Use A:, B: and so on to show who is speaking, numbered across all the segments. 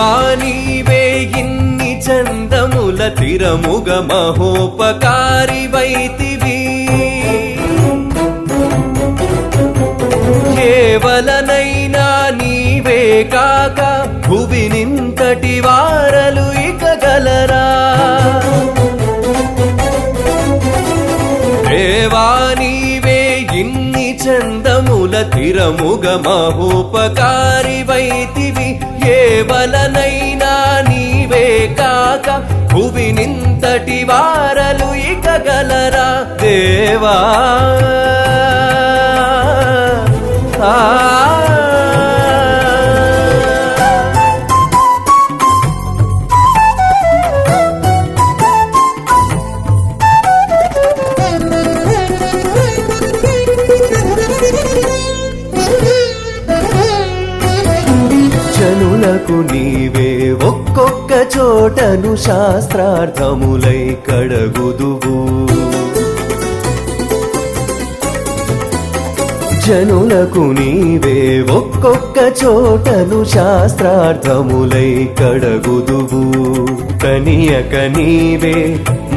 A: దేవా నీవే ఇన్ని చందముల తిరముగ మహోపకారి వైతివి కేవలనైనా నీవే కాక భువినింతటి వారలు ఇక గలరా దేవా నీవే ఇన్ని చందముల తిరముగ మహోపకారి వైతివి కేవలనైనా నీవే కాక భువినింతటి వారలు ఇక గలరా దేవా జనులకు నీవే ఒక్కొక్క చోటను శాస్త్రార్థములై కడగుదువు జనులకు నీవే ఒక్కొక్క చోటను శాస్త్రార్థములై కడగుదువు కనియక నీవే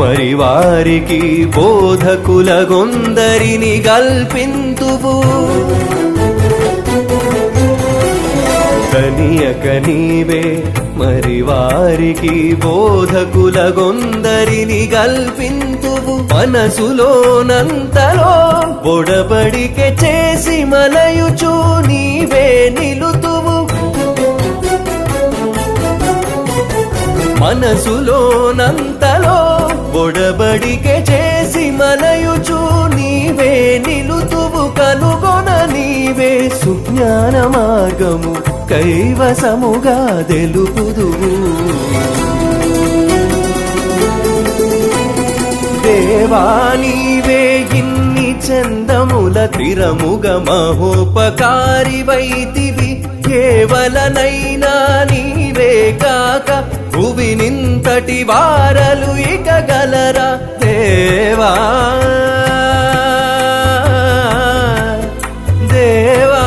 A: మరి వారికి బోధకులగొందరిని గల్పింతువు కనియక నీవే మరి వారికి బోధకులగొందరిని గల్పింతువు మనసులోనంతలో బొడబడికె చేసి మలయుచు నీవే నిలుతువు మనసులోనంతలో బొడబడికె చేసి మలయుచు నీవే నిలుతువు కనుగొన నీవే సుజ్ఞాన మార్గము కైవసముగా తెలుపుదువు దేవా నీవే ఇన్ని చందముల తిరముగ మహోపకారి వైతివి కేవలనైనా నీవే కాక భువినింతటి వారలు ఇక గలరా దేవా దేవా